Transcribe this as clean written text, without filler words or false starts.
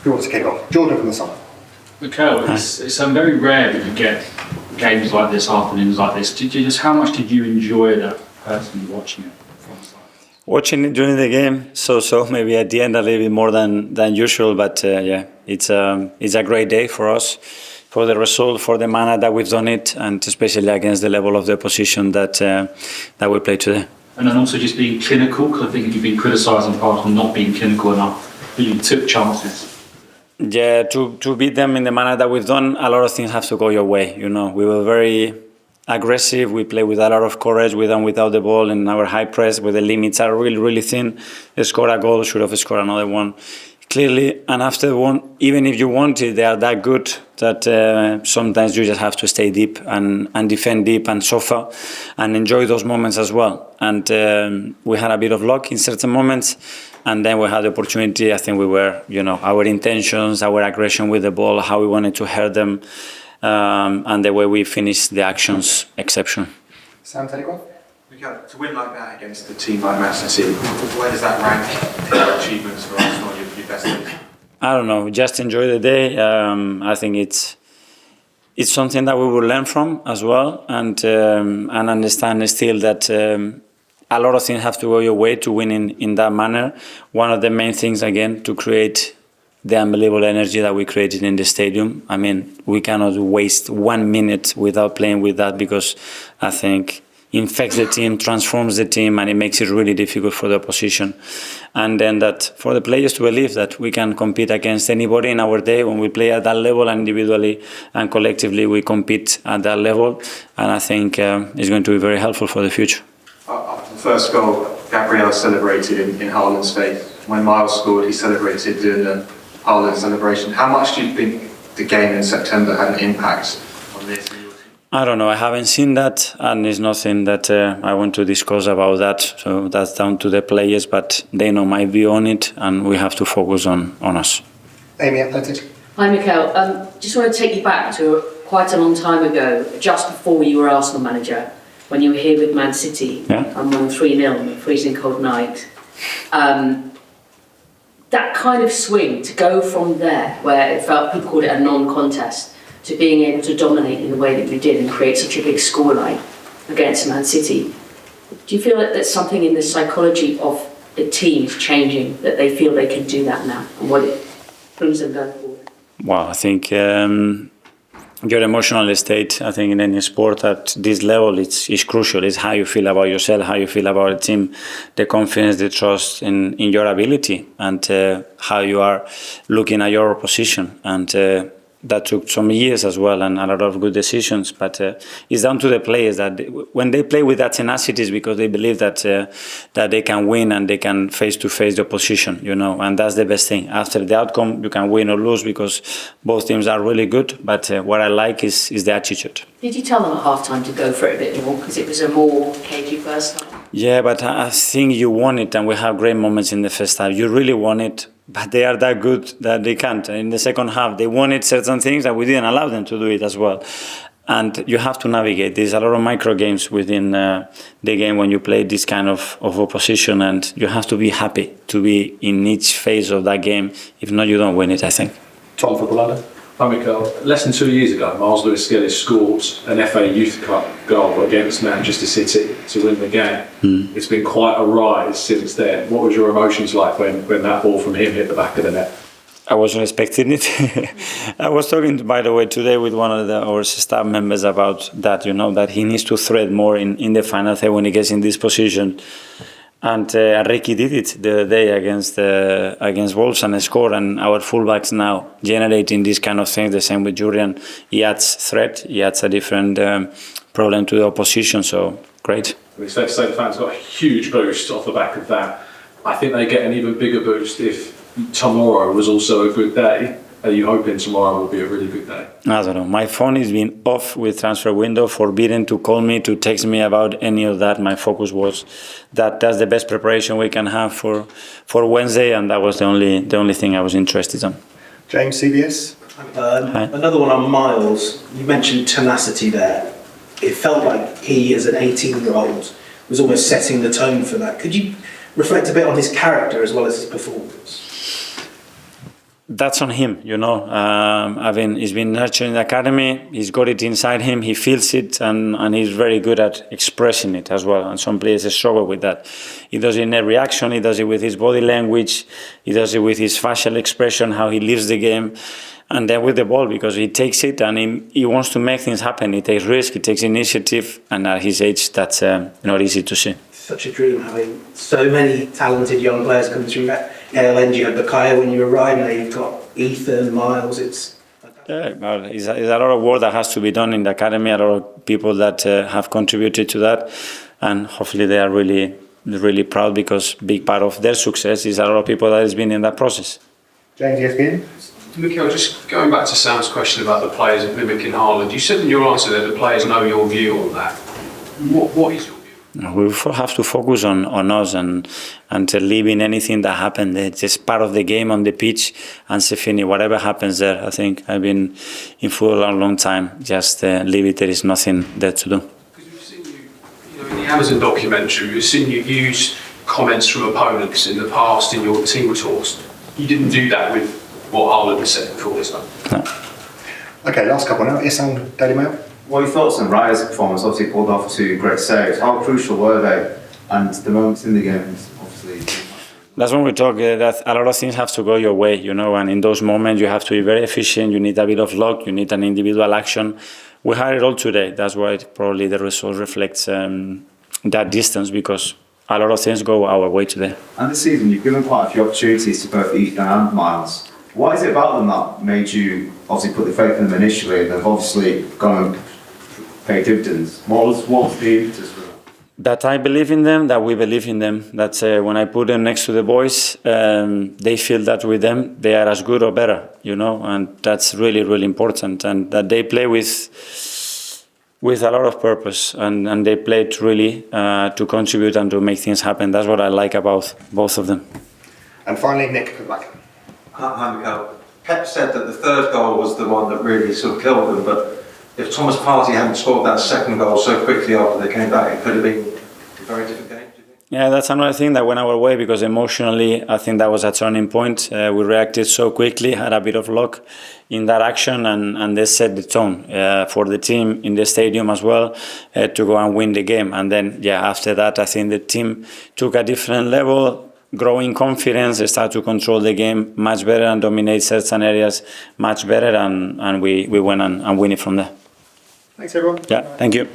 Who wants to kick off? Jordan from the side. Mikel, it's very rare that you get games like this, afternoons like this. How much did you enjoy that personally watching it? Watching it during the game, so maybe at the end a little bit more than usual, but it's a great day for us, for the result, for the manner that we've done it, and especially against the level of the opposition that we played today. And then also just being clinical, because I think you've been criticised in the past for not being clinical enough, but you took chances. Yeah, to beat them in the manner that we've done, a lot of things have to go your way. You know, we were very aggressive. We play with a lot of courage, with and without the ball, and our high press, where the limits are really, really thin. They scored a goal, should have scored another one. Clearly, and after one, even if you want it, they are that good that sometimes you just have to stay deep and defend deep and suffer and enjoy those moments as well. And we had a bit of luck in certain moments, and then we had the opportunity. I think we were, our intentions, our aggression with the ball, how we wanted to hurt them, and the way we finished the actions, exceptional. Sam, take one. Mikel, to win like that against a team like Manchester City, where does that rank in your achievements for Arsenal, your best days? I don't know. Just enjoy the day. I think it's something that we will learn from as well, and understand still that a lot of things have to go your way to win in that manner. One of the main things, again, to create the unbelievable energy that we created in the stadium. I mean, we cannot waste 1 minute without playing with that, because I think infects the team, transforms the team, and it makes it really difficult for the opposition. And then that for the players to believe that we can compete against anybody in our day when we play at that level, and individually and collectively we compete at that level. And I think it's going to be very helpful for the future. After the first goal, Gabriel celebrated in Haaland's face. When Miles scored, he celebrated doing the Haaland celebration. How much do you think the game in September had an impact on this? I don't know. I haven't seen that, and it's nothing that I want to discuss about that. So that's down to the players, but they know my view on it, and we have to focus on us. Amy, Athletic. Hi, Mikel. Just want to take you back to quite a long time ago, just before you were Arsenal manager, when you were here with Man City and won 3-0 on a freezing cold night. That kind of swing, to go from there, where it felt, people called it a non-contest, to being able to dominate in the way that you did and create such a big scoreline against Man City. Do you feel that there's something in the psychology of the team is changing, that they feel they can do that now, and what it brings them going forward? Well, I think your emotional state, I think in any sport at this level, it's crucial. It's how you feel about yourself, how you feel about the team, the confidence, the trust in your ability, and how you are looking at your opposition. And that took some years as well, and a lot of good decisions. But it's down to the players that when they play with that tenacity, is because they believe that they can win and they can face to face the opposition, and that's the best thing. After the outcome, you can win or lose because both teams are really good. But what I like is the attitude. Did you tell them at half-time to go for it a bit more, because it was a more cagey first half? Yeah, but I think you want it, and we have great moments in the first half. You really want it, but they are that good that they can't. In the second half, they wanted certain things that we didn't allow them to do it as well. And you have to navigate. There's a lot of micro games within the game when you play this kind of opposition, and you have to be happy to be in each phase of that game. If not, you don't win it, I think. Tom for Bolanda. Hi Mikel. Less than 2 years ago, Miles Lewis-Skelly scored an FA Youth Cup goal against Manchester City to win the game. It's been quite a rise since then. What was your emotions like when that ball from him hit the back of the net? I wasn't expecting it. I was talking, by the way, today with one of our staff members about that, that he needs to thread more in the final third when he gets in this position. And Ricky did it the other day against Wolves and scored. And our fullbacks now generating this kind of thing. The same with Julian. He adds threat. He adds a different problem to the opposition. So great. It's fair to say the fans got a huge boost off the back of that. I think they get an even bigger boost if tomorrow was also a good day. Are you hoping tomorrow will be a really good day? I don't know. My phone is being off with transfer window, forbidden to call me, to text me about any of that. My focus was that's the best preparation we can have for Wednesday, and that was the only thing I was interested in. James, CBS. Another one on Miles. You mentioned tenacity there. It felt like he, as an 18-year-old, was almost setting the tone for that. Could you reflect a bit on his character as well as his performance? that's on him, you know. He's been nurtured in the academy. He's got it inside him. He feels it, and he's very good at expressing it as well. And some players struggle with that. He does it in every action. He does it with his body language. He does it with his facial expression, how he lives the game, and then with the ball, because he takes it and he wants to make things happen. He takes risk. He takes initiative, and at his age, that's not easy to see. Such a dream having so many talented young players come through that ALN. You had Bakaya when you arrived, now you've got Ethan, Miles. It's well, it's a lot of work that has to be done in the academy, a lot of people that have contributed to that, and hopefully they are really proud, because big part of their success is a lot of people that has been in that process. James, ESPN? Mikel, just going back to Sam's question about the players mimicking Haaland, you said in your answer that the players know your view on that. What is your view? We have to focus on us and to leave in anything that happened. It's just part of the game on the pitch, and Sefini, whatever happens there. I think I've been in football a long time. Just leave it. There is nothing there to do. Because we've seen you know, in the Amazon documentary, we've seen you use comments from opponents in the past in your team talks. You didn't do that with what Haaland has said before this time. No. Okay, last couple now. Isan, Daily Mail? What are your thoughts on Raya's performance? Obviously pulled off 2 great saves. How crucial were they? And the moments in the game, obviously. That's when we talk that a lot of things have to go your way, you know, and in those moments you have to be very efficient. You need a bit of luck. You need an individual action. We had it all today. That's why probably the result reflects that distance, because a lot of things go our way today. And this season, you've given quite a few opportunities to both Ethan and Miles. What is it about them that made you obviously put the faith in them initially, and they've obviously gone and paid dividends? What was the impetus for that? That I believe in them, that we believe in them. That when I put them next to the boys, they feel that with them they are as good or better, you know, and that's really, really important. And that they play with a lot of purpose, and they play it really to contribute and to make things happen. That's what I like about both of them. And finally, Nick, good luck. Hi, Mikel. Pep said that the third goal was the one that really sort of killed them, but if Thomas Partey hadn't scored that second goal so quickly after they came back, it could have been a very different game, do you think? Yeah, that's another thing that went our way, because emotionally I think that was a turning point. We reacted so quickly, had a bit of luck in that action, and they set the tone for the team in the stadium as well to go and win the game. And then, after that, I think the team took a different level, growing confidence, they start to control the game much better and dominate certain areas much better, and we went and win it from there. Thanks, everyone. Yeah, thank you.